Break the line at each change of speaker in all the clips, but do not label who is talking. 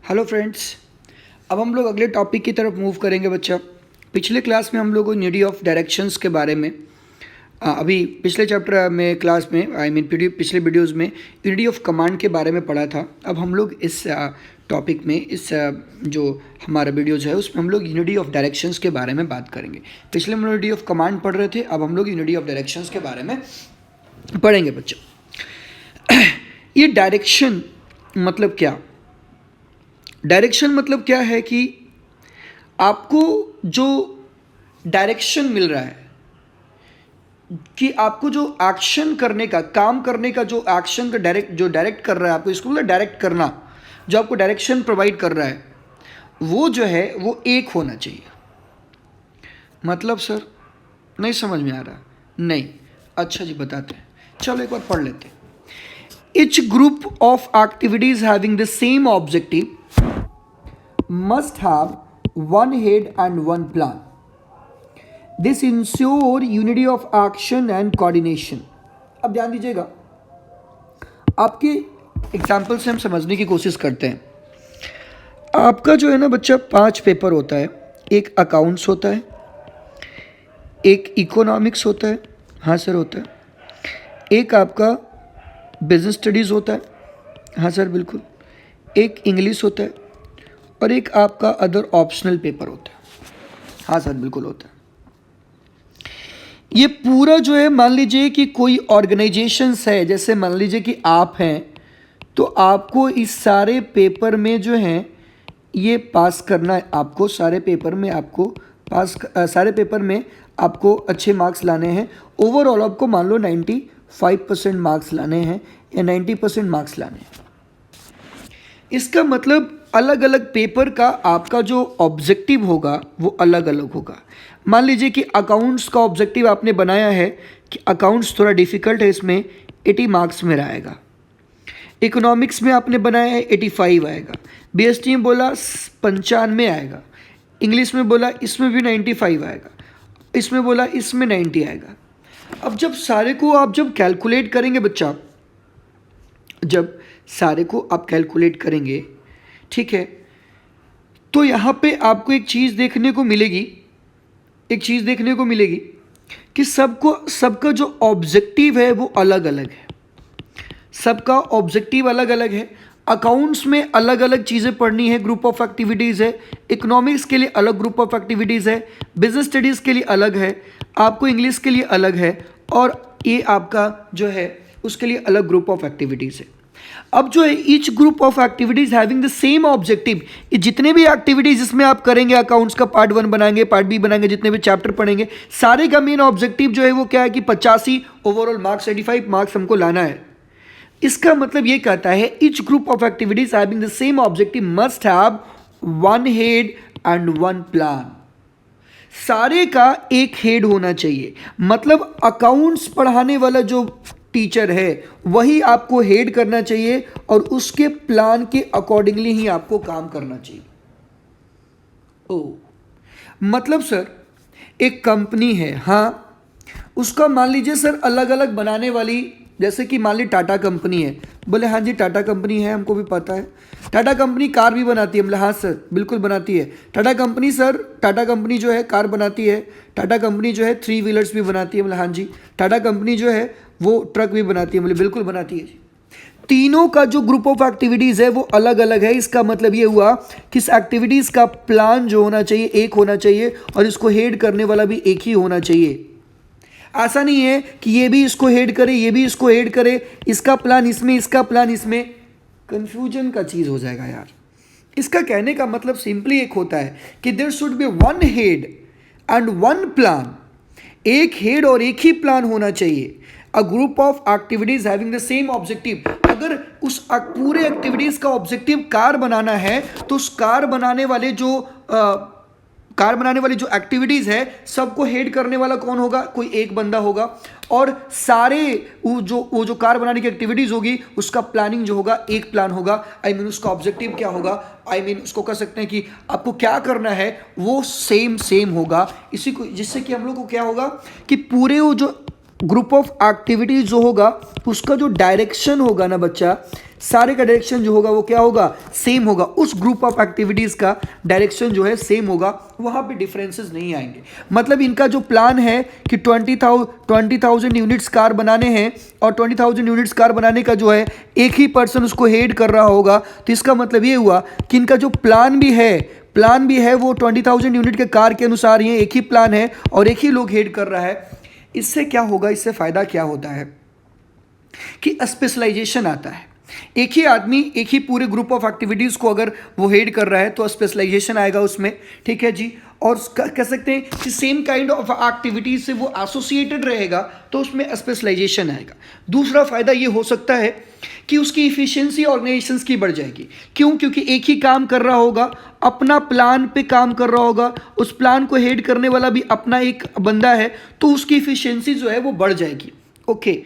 Hello friends, अब हम लोग अगले टॉपिक की तरफ मूव करेंगे बच्चा। पिछले क्लास में हम लोगों यूनिटी ऑफ डायरेक्शंस के बारे में अभी पिछले चैप्टर में क्लास में पिछले वीडियोस में यूनिटी ऑफ कमांड के बारे में पढ़ा था। अब हम लोग इस टॉपिक में जो हमारा वीडियोज है उसमें हम लोग यूनिटी ऑफ डायरेक्शंस के बारे में बात करेंगे। पिछले हम यूनिटी ऑफ कमांड पढ़ रहे थे, अब हम लोग यूनिटी ऑफ डायरेक्शंस के बारे में पढ़ेंगे बच्चों। ये डायरेक्शन मतलब क्या? डायरेक्शन मतलब क्या है कि आपको जो डायरेक्शन मिल रहा है कि आपको जो एक्शन करने का, काम करने का जो एक्शन का डायरेक्ट कर रहा है आपको, इसको मतलब डायरेक्ट करना, जो आपको डायरेक्शन प्रोवाइड कर रहा है वो जो है वो एक होना चाहिए। मतलब सर नहीं समझ में आ रहा? नहीं, अच्छा जी बताते हैं, चलो एक बार पढ़ लेते हैं। Each group of activities having the same objective must have one head and one plan. This ensure unity of action and coordination. अब ध्यान दीजिएगा, आपके एग्जाम्पल से हम समझने की कोशिश करते हैं। आपका जो है ना बच्चा 5 पेपर होता है। एक अकाउंट्स होता है, एक इकोनॉमिक्स होता है, हाँ सर होता है, एक आपका बिजनेस स्टडीज़ होता है, हाँ सर बिल्कुल, एक इंग्लिश होता है और एक आपका अदर ऑप्शनल पेपर होता है, हाँ सर बिल्कुल होता है। ये पूरा जो है, मान लीजिए कि कोई ऑर्गेनाइजेशंस है, जैसे मान लीजिए कि आप हैं, तो आपको इस सारे पेपर में जो है ये पास करना है। आपको सारे पेपर में सारे पेपर में आपको अच्छे मार्क्स लाने हैं। ओवरऑल आपको मान लो 95% मार्क्स लाने हैं या 90% मार्क्स लाने हैं। इसका मतलब अलग अलग पेपर का आपका जो ऑब्जेक्टिव होगा वो अलग अलग होगा। मान लीजिए कि अकाउंट्स का ऑब्जेक्टिव आपने बनाया है कि अकाउंट्स थोड़ा डिफिकल्ट है, इसमें 80 मार्क्स मेरा आएगा। इकोनॉमिक्स में आपने बनाया है 85 आएगा। बीएसटी में बोला 95 आएगा। इंग्लिश में बोला इसमें भी 95 आएगा। इसमें बोला इसमें 90 आएगा। अब जब सारे को आप जब कैलकुलेट करेंगे बच्चा, जब सारे को आप कैलकुलेट करेंगे, ठीक है, तो यहाँ पे आपको एक चीज़ देखने को मिलेगी कि सबका जो ऑब्जेक्टिव है वो अलग अलग है। सबका ऑब्जेक्टिव अलग अलग है। अकाउंट्स में अलग अलग चीज़ें पढ़नी है, ग्रुप ऑफ एक्टिविटीज़ है। इकोनॉमिक्स के लिए अलग ग्रुप ऑफ एक्टिविटीज़ है। बिजनेस स्टडीज़ के लिए अलग है। आपको इंग्लिश के लिए अलग है, और ये आपका जो है उसके लिए अलग ग्रुप ऑफ एक्टिविटीज़ है। अब जो है each group of activities having the same objective, ये जितने भी एक्टिविटीज इसमें आप करेंगे, अकाउंट्स का पार्ट 1 बनाएंगे, पार्ट बी बनाएंगे, जितने भी चैप्टर पढ़ेंगे, सारे का मेन ऑब्जेक्टिव जो है वो क्या है कि 85 ओवरऑल मार्क्स, 85 मार्क्स हमको लाना है। इसका मतलब ये कहता है each group of activities having the same objective must have one head and one plan. सारे का एक हेड होना चाहिए, मतलब अकाउंट्स पढ़ाने वाला जो टीचर है वही आपको हेड करना चाहिए और उसके प्लान के अकॉर्डिंगली ही आपको काम करना चाहिए। मतलब सर एक कंपनी है, हाँ, उसका मान लीजिए सर अलग अलग बनाने वाली, जैसे कि मान ली टाटा कंपनी है। बोले हाँ जी टाटा कंपनी है, हमको भी पता है। टाटा कंपनी कार भी बनाती है। बोले हाँ सर बिल्कुल बनाती है। टाटा कंपनी जो है कार बनाती है। टाटा कंपनी जो है 3 व्हीलर्स भी बनाती है। बोले हाँ जी। टाटा कंपनी जो है वो ट्रक भी बनाती है। बोले बिल्कुल बनाती है। तीनों का जो ग्रुप ऑफ एक्टिविटीज़ है वो अलग अलग है। इसका मतलब ये हुआ कि इस एक्टिविटीज़ का प्लान जो होना चाहिए एक होना चाहिए और इसको हेड करने वाला भी एक ही होना चाहिए। ऐसा नहीं है कि ये भी इसको हेड करे, ये भी इसको हेड करे, इसका प्लान इसमें, इसका प्लान इसमें। कंफ्यूजन का चीज़ हो जाएगा यार। इसका कहने का मतलब सिंपली एक होता है कि there should be one head and one plan. एक हेड और एक ही प्लान होना चाहिए। A group of activities having the same objective. अगर उस पूरे एक्टिविटीज का ऑब्जेक्टिव कार बनाना है तो उस कार बनाने वाले जो एक्टिविटीज है सबको हेड करने वाला कौन होगा? कोई एक बंदा होगा। और सारे वो जो कार बनाने की एक्टिविटीज होगी उसका प्लानिंग जो होगा एक प्लान होगा। उसका ऑब्जेक्टिव क्या होगा, उसको कह सकते हैं कि आपको क्या करना है वो सेम होगा। इसी को, जिससे कि हम लोग को क्या होगा कि पूरे वो जो ग्रुप ऑफ एक्टिविटीज जो होगा उसका जो डायरेक्शन होगा ना बच्चा, सारे का डायरेक्शन जो होगा वो क्या होगा, सेम होगा। उस ग्रुप ऑफ एक्टिविटीज का डायरेक्शन जो है सेम होगा, वहां पे डिफरेंसेस नहीं आएंगे। मतलब इनका जो प्लान है कि 20,000 यूनिट्स कार बनाने हैं और 20,000 यूनिट्स कार बनाने का जो है एक ही पर्सन उसको हेड कर रहा होगा, तो इसका मतलब ये हुआ कि इनका जो प्लान भी है वो 20,000 यूनिट के कार के अनुसार ये एक ही प्लान है और एक ही लोग हेड कर रहा है। इससे क्या होगा, इससे फायदा क्या होता है कि स्पेशलाइजेशन आता है। एक ही आदमी एक ही पूरे ग्रुप ऑफ एक्टिविटीज को अगर वो हेड कर रहा है तो स्पेशलाइजेशन आएगा उसमें, ठीक है जी। और कह सकते हैं कि सेम काइंड ऑफ एक्टिविटीज से वो एसोसिएटेड रहेगा तो उसमें स्पेशलाइजेशन आएगा। दूसरा फायदा ये हो सकता है कि उसकी इफिशिएंसी ऑर्गेनाइजेशंस की बढ़ जाएगी। क्यों? क्योंकि एक ही काम कर रहा होगा, अपना प्लान पे काम कर रहा होगा, उस प्लान को हेड करने वाला भी अपना एक बंदा है, तो उसकी इफिशिएंसी जो है वो बढ़ जाएगी। Okay,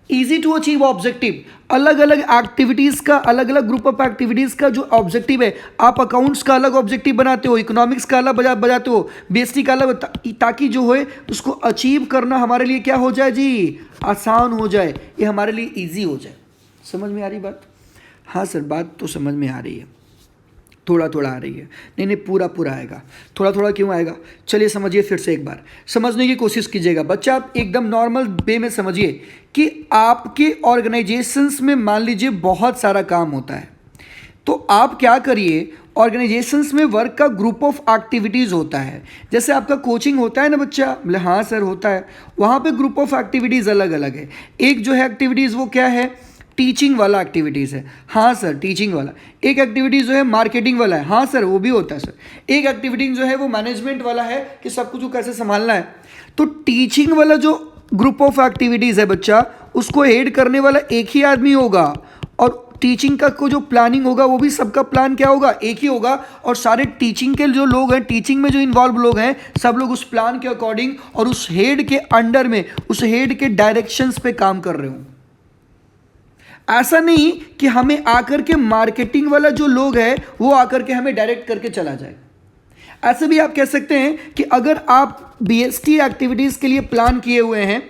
easy to achieve objective, अलग अलग एक्टिविटीज़ का, अलग अलग ग्रुप ऑफ एक्टिविटीज़ का जो ऑब्जेक्टिव है, आप अकाउंट्स का अलग ऑब्जेक्टिव बनाते हो, इकोनॉमिक्स का अलग बजाते हो, बीएसटी का अलग, ताकि जो है उसको अचीव करना हमारे लिए क्या हो जाए जी, आसान हो जाए, ये हमारे लिए ईजी हो जाए। समझ में आ रही बात? हाँ सर, बात तो समझ में आ रही है, थोड़ा थोड़ा आ रही है। नहीं पूरा पूरा आएगा, थोड़ा थोड़ा क्यों आएगा? चलिए समझिए, फिर से एक बार समझने की कोशिश कीजिएगा बच्चा। आप एकदम नॉर्मल वे में समझिए कि आपके ऑर्गेनाइजेशंस में मान लीजिए बहुत सारा काम होता है, तो आप क्या करिए, ऑर्गेनाइजेशंस में वर्क का ग्रुप ऑफ एक्टिविटीज़ होता है। जैसे आपका कोचिंग होता है ना बच्चा, बोले हाँ सर होता है, वहाँ पे ग्रुप ऑफ एक्टिविटीज़ अलग अलग है। एक जो है एक्टिविटीज़ वो क्या है, टीचिंग वाला एक्टिविटीज़ है, हाँ सर टीचिंग वाला। एक एक्टिविटीज़ जो है मार्केटिंग वाला है, हाँ सर वो भी होता है सर। एक एक्टिविटी जो है वो मैनेजमेंट वाला है कि सब कुछ को कैसे संभालना है। तो टीचिंग वाला जो ग्रुप ऑफ एक्टिविटीज़ है बच्चा, उसको हेड करने वाला एक ही आदमी होगा, और टीचिंग का को जो प्लानिंग होगा वो भी सबका प्लान क्या होगा, एक ही होगा। और सारे टीचिंग के जो लोग हैं, टीचिंग में जो इन्वॉल्व लोग हैं, सब लोग उस प्लान के अकॉर्डिंग और उस हेड के अंडर में, उस हेड के डायरेक्शंस पे काम कर रहे हों। ऐसा नहीं कि हमें आकर के मार्केटिंग वाला जो लोग है वो आकर के हमें डायरेक्ट करके चला जाए। ऐसे भी आप कह सकते हैं कि अगर आप बीएसटी एक्टिविटीज़ के लिए प्लान किए हुए हैं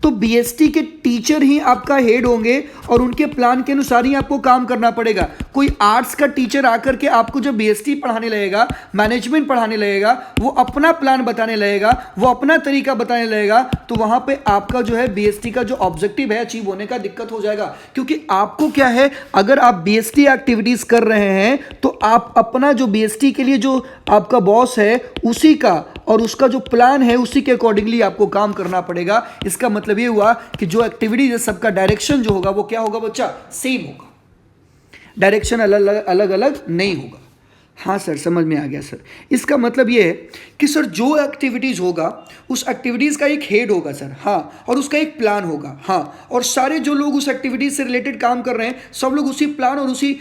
तो बीएसटी के टीचर ही आपका हेड होंगे और उनके प्लान के अनुसार ही आपको काम करना पड़ेगा। कोई आर्ट्स का टीचर आकर के आपको जब बीएसटी पढ़ाने लगेगा, मैनेजमेंट पढ़ाने लगेगा, वो अपना प्लान बताने लगेगा, वो अपना तरीका बताने लगेगा, तो वहाँ पे आपका जो है बीएसटी का जो ऑब्जेक्टिव है अचीव होने का दिक्कत हो जाएगा। क्योंकि आपको क्या है, अगर आप बीएसटी एक्टिविटीज़ कर रहे हैं तो आप अपना जो बीएसटी के लिए जो आपका बॉस है उसी का और उसका जो प्लान है उसी के अकॉर्डिंगली आपको काम करना पड़ेगा। इसका मतलब ये हुआ कि जो एक्टिविटीज है सबका डायरेक्शन जो होगा वो क्या होगा बच्चा, सेम होगा, डायरेक्शन अलग अलग नहीं होगा। हाँ सर समझ में आ गया सर। इसका मतलब ये है कि सर जो एक्टिविटीज़ होगा उस एक्टिविटीज़ का एक हेड होगा सर, हाँ, और उसका एक प्लान होगा, हाँ, और सारे जो लोग उस एक्टिविटीज़ से रिलेटेड काम कर रहे हैं सब लोग उसी प्लान और उसी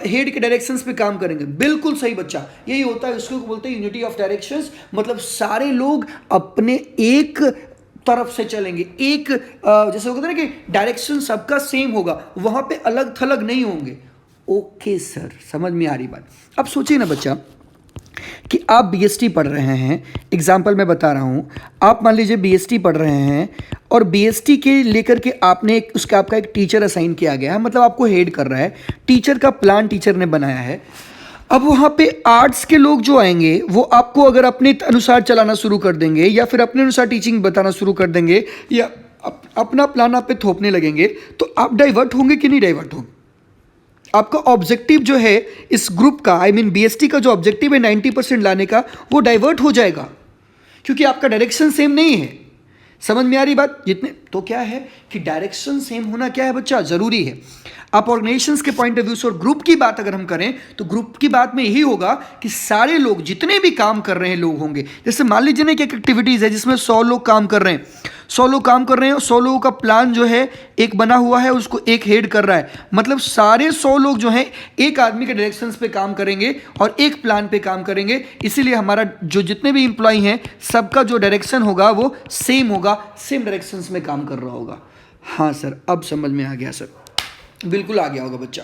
हेड के डायरेक्शंस पे काम करेंगे। बिल्कुल सही बच्चा, यही होता है, उसको बोलते हैं यूनिटी ऑफ डायरेक्शंस। मतलब सारे लोग अपने एक तरफ से चलेंगे, एक जैसे होता है ना कि डायरेक्शन सबका सेम होगा, वहाँ पे अलग थलग नहीं होंगे। ओके सर समझ में आ रही बात। अब सोचिए ना बच्चा कि आप बीएसटी पढ़ रहे हैं, एग्जाम्पल मैं बता रहा हूँ, आप मान लीजिए बीएसटी पढ़ रहे हैं और बीएसटी के लेकर के आपने उसका आपका एक टीचर असाइन किया गया है, मतलब आपको हेड कर रहा है, टीचर का प्लान टीचर ने बनाया है। अब वहाँ पे आर्ट्स के लोग जो आएंगे वो आपको अगर अपने अनुसार चलाना शुरू कर देंगे या फिर अपने अनुसार टीचिंग बताना शुरू कर देंगे या अपना प्लान आप पे थोपने लगेंगे, तो आप डाइवर्ट होंगे कि नहीं डाइवर्ट होंगे? आपका ऑब्जेक्टिव जो है इस ग्रुप का, आई मीन बीएसटी का जो ऑब्जेक्टिव है 90% लाने का, वो डाइवर्ट हो जाएगा क्योंकि आपका डायरेक्शन सेम नहीं है। समझ में आ रही बात? जितने तो क्या है कि डायरेक्शन सेम होना क्या है बच्चा, ज़रूरी है। आप ऑर्गेनाइजेशंस के पॉइंट ऑफ व्यू से और ग्रुप की बात अगर हम करें तो ग्रुप की बात में यही होगा कि सारे लोग जितने भी काम कर रहे हैं लोग होंगे। जैसे मान लीजिए ना कि एक एक्टिविटीज़ है जिसमें 100 लोग काम कर रहे हैं, 100 लोग काम कर रहे हैं और 100 लोगों का प्लान जो है एक बना हुआ है, उसको एक हेड कर रहा है। मतलब सारे 100 लोग जो हैं एक आदमी के डायरेक्शंस पे काम करेंगे और एक प्लान पे काम करेंगे। इसीलिए हमारा जो जितने भी एम्प्लॉय हैं सबका जो डायरेक्शन होगा वो सेम होगा, सेम डायरेक्शंस में काम कर रहा होगा। हाँ सर अब समझ में आ गया सर। बिल्कुल आ गया होगा बच्चा,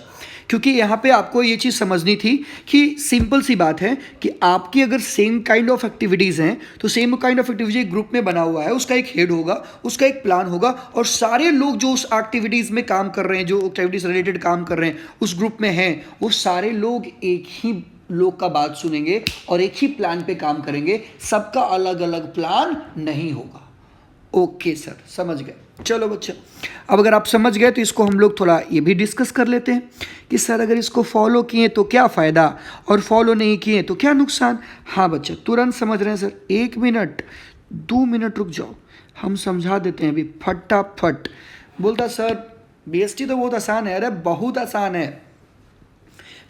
क्योंकि यहाँ पे आपको ये चीज़ समझनी थी कि सिंपल सी बात है कि आपकी अगर सेम काइंड ऑफ एक्टिविटीज़ हैं तो सेम काइंड ऑफ एक्टिविटी एक ग्रुप में बना हुआ है, उसका एक हेड होगा, उसका एक प्लान होगा, और सारे लोग जो उस एक्टिविटीज़ में काम कर रहे हैं, जो एक्टिविटीज़ रिलेटेड काम कर रहे हैं उस ग्रुप में हैं, वो सारे लोग एक ही लोग का बात सुनेंगे और एक ही प्लान पे काम करेंगे, सबका अलग अलग प्लान नहीं होगा। ओके सर, समझ गए। चलो बच्चा, अब अगर आप समझ गए तो इसको हम लोग थोड़ा ये भी डिस्कस कर लेते हैं कि सर अगर इसको फॉलो किए तो क्या फ़ायदा और फॉलो नहीं किए तो क्या नुकसान। हाँ बच्चा, तुरंत समझ रहे हैं सर, 1 मिनट 2 मिनट रुक जाओ, हम समझा देते हैं अभी फटाफट। बोलता सर बीएसटी तो बहुत आसान है। अरे बहुत आसान है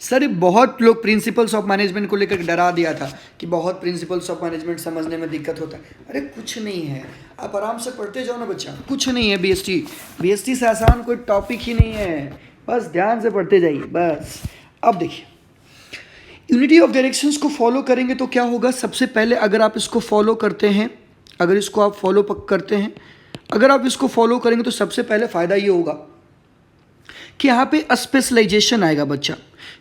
सर, बहुत लोग प्रिंसिपल्स ऑफ मैनेजमेंट को लेकर डरा दिया था कि बहुत प्रिंसिपल्स ऑफ मैनेजमेंट समझने में दिक्कत होता है। अरे कुछ नहीं है, आप आराम से पढ़ते जाओ ना बच्चा, कुछ नहीं है। बीएसटी से आसान कोई टॉपिक ही नहीं है, बस ध्यान से पढ़ते जाइए बस। अब देखिए, यूनिटी ऑफ डायरेक्शंस को फॉलो करेंगे तो क्या होगा। सबसे पहले अगर आप इसको फॉलो करते हैं, अगर इसको आप फॉलो करते हैं, अगर आप इसको फॉलो करेंगे तो सबसे पहले फ़ायदा ये होगा कि यहाँ पे स्पेशलाइजेशन आएगा बच्चा।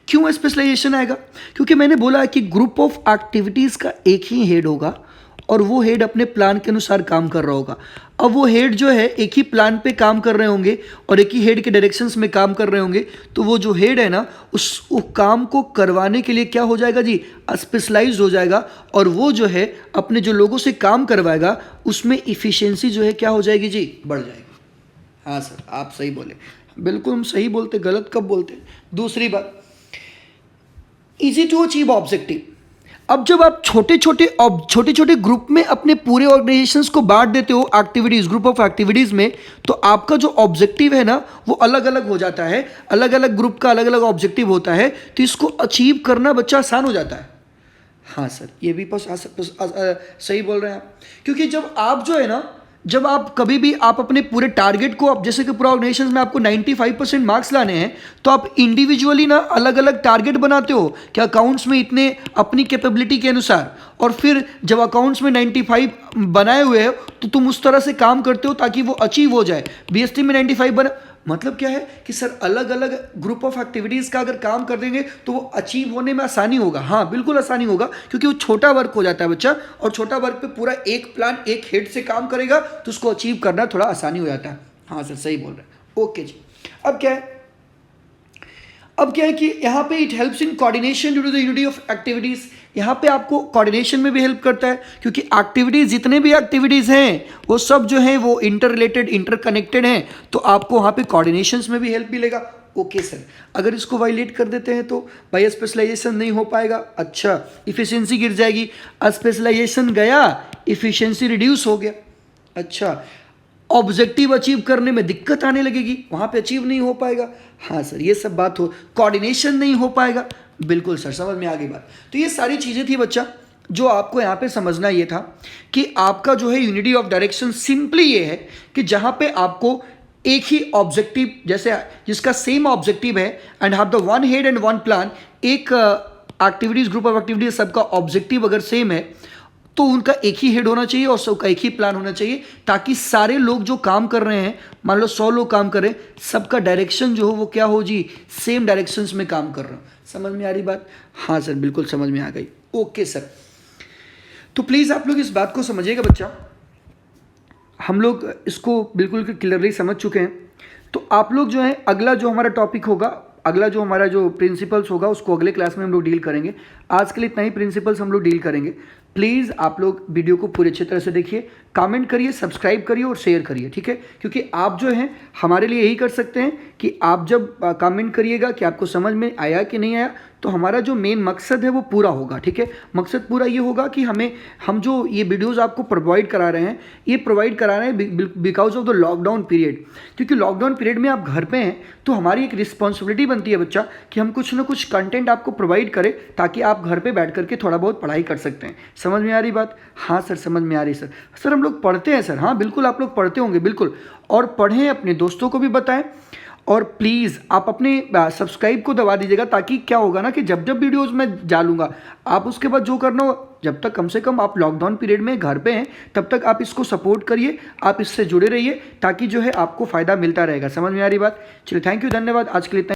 क्यों स्पेशलाइजेशन आएगा? क्योंकि मैंने बोला कि ग्रुप ऑफ एक्टिविटीज़ का एक ही हेड होगा और वो हेड अपने प्लान के अनुसार काम कर रहा होगा। अब वो हेड जो है एक ही प्लान पे काम कर रहे होंगे और एक ही हेड के डायरेक्शंस में काम कर रहे होंगे, तो वो जो हेड है ना उस काम को करवाने के लिए क्या हो जाएगा जी, स्पेशलाइज्ड हो जाएगा, और वो जो है अपने जो लोगों से काम करवाएगा उसमें इफ़िशियंसी जो है क्या हो जाएगी जी, बढ़ जाएगी। हाँ सर, आप सही बोले, बिल्कुल हम सही बोलते, गलत कब बोलते। दूसरी बात, इजी टू अचीव ऑब्जेक्टिव। अब जब आप छोटे छोटे ग्रुप में अपने पूरे ऑर्गेनाइजेशंस को बांट देते हो एक्टिविटीज़, ग्रुप ऑफ एक्टिविटीज़ में, तो आपका जो ऑब्जेक्टिव है ना वो अलग अलग हो जाता है, अलग अलग ग्रुप का अलग अलग ऑब्जेक्टिव होता है, तो इसको अचीव करना बच्चा आसान हो जाता है। हाँ सर, ये भी सही बोल रहे हैं आप, क्योंकि जब आप जो है ना, जब आप कभी भी आप अपने पूरे टारगेट को, आप जैसे कि पूरा ऑर्गेनाइजेशन में आपको 95% मार्क्स लाने हैं, तो आप इंडिविजुअली ना अलग अलग टारगेट बनाते हो कि अकाउंट्स में इतने अपनी कैपेबिलिटी के अनुसार, और फिर जब अकाउंट्स में 95 बनाए हुए हो तो तुम उस तरह से काम करते हो ताकि वो अचीव हो जाए। बीएसटी में 95 बना, मतलब क्या है कि सर अलग अलग ग्रुप ऑफ एक्टिविटीज़ का अगर काम कर देंगे तो वो अचीव होने में आसानी होगा। हाँ बिल्कुल आसानी होगा, क्योंकि वो छोटा वर्क हो जाता है बच्चा, और छोटा वर्क पे पूरा एक प्लान एक हेड से काम करेगा तो उसको अचीव करना थोड़ा आसानी हो जाता है। हाँ सर सही बोल रहे हैं। ओके जी, अब क्या है कि यहाँ पे it helps in coordination due to the unity of activities. यहाँ पे आपको कोऑर्डिनेशन में भी हेल्प करता है, क्योंकि एक्टिविटीज़, जितने भी एक्टिविटीज़ हैं वो सब जो हैं वो इंटर रिलेटेड, इंटर कनेक्टेड हैं, तो आपको वहाँ पे कोऑर्डिनेशंस में भी हेल्प मिलेगा। ओके सर, अगर इसको वायलेट कर देते हैं तो भाई स्पेशलाइजेशन नहीं हो पाएगा। अच्छा, इफिशियंसी गिर जाएगी। स्पेशलाइजेशन गया, इफिशियंसी रिड्यूस हो गया। अच्छा, ऑब्जेक्टिव अचीव करने में दिक्कत आने लगेगी, वहाँ पे अचीव नहीं हो पाएगा। हाँ सर, ये सब बात हो, कोऑर्डिनेशन नहीं हो पाएगा। बिल्कुल सर, समझ में आ गई बात। तो ये सारी चीज़ें थी बच्चा जो आपको यहाँ पे समझना ये था कि आपका जो है यूनिटी ऑफ डायरेक्शन सिंपली ये है कि जहाँ पे आपको एक ही ऑब्जेक्टिव, जैसे जिसका सेम ऑब्जेक्टिव है and have the one head and one plan, एक एक्टिविटीज़, ग्रुप ऑफ एक्टिविटीज, सबका ऑब्जेक्टिव अगर सेम है तो उनका एक ही हेड होना चाहिए और सबका एक ही प्लान होना चाहिए, ताकि सारे लोग जो काम कर रहे हैं, मान लो 100 लोग काम कर रहे हैं, सबका डायरेक्शन जो हो वो क्या हो जी, सेम डायरेक्शंस में काम कर रहे हो। समझ में आ रही बात? हाँ सर, बिल्कुल समझ में आ गई। ओके सर, तो प्लीज़ आप लोग इस बात को समझिएगा बच्चा, हम लोग इसको बिल्कुल क्लियरली समझ चुके हैं। तो आप लोग जो है अगला जो हमारा टॉपिक होगा, अगला जो हमारा जो प्रिंसिपल्स होगा उसको अगले क्लास में हम लोग डील करेंगे। आज के लिए इतना ही प्रिंसिपल्स हम लोग डील करेंगे। प्लीज़ आप लोग वीडियो को पूरी अच्छी तरह से देखिए, कमेंट करिए, सब्सक्राइब करिए और शेयर करिए, ठीक है? क्योंकि आप जो हैं हमारे लिए यही कर सकते हैं कि आप जब कमेंट करिएगा कि आपको समझ में आया कि नहीं आया, तो हमारा जो मेन मकसद है वो पूरा होगा, ठीक है? मकसद पूरा ये होगा कि हम जो ये वीडियोज़ आपको प्रोवाइड करा रहे हैं, ये प्रोवाइड करा रहे हैं because of the lockdown period. क्योंकि लॉकडाउन पीरियड में आप घर पे हैं, तो हमारी एक रिस्पॉन्सिबिलिटी बनती है बच्चा कि हम कुछ ना कुछ कंटेंट आपको प्रोवाइड करें, ताकि आप घर पे बैठ करके थोड़ा बहुत पढ़ाई कर सकते हैं। समझ में आ रही बात? हाँ सर, समझ में आ रही सर। सर हम लोग पढ़ते हैं सर। हाँ बिल्कुल, आप लोग पढ़ते होंगे, बिल्कुल, और पढ़ें, अपने दोस्तों को भी बताएं, और प्लीज़ आप अपने सब्सक्राइब को दबा दीजिएगा, ताकि क्या होगा ना कि जब जब वीडियोज़ मैं डालूंगा, आप उसके बाद जो करना हो जब तक कम से कम आप लॉकडाउन पीरियड में घर पे हैं तब तक आप इसको सपोर्ट करिए, आप इससे जुड़े रहिए ताकि जो है आपको फ़ायदा मिलता रहेगा। समझ में आ रही बात? चलिए थैंक यू, धन्यवाद आज के लिए।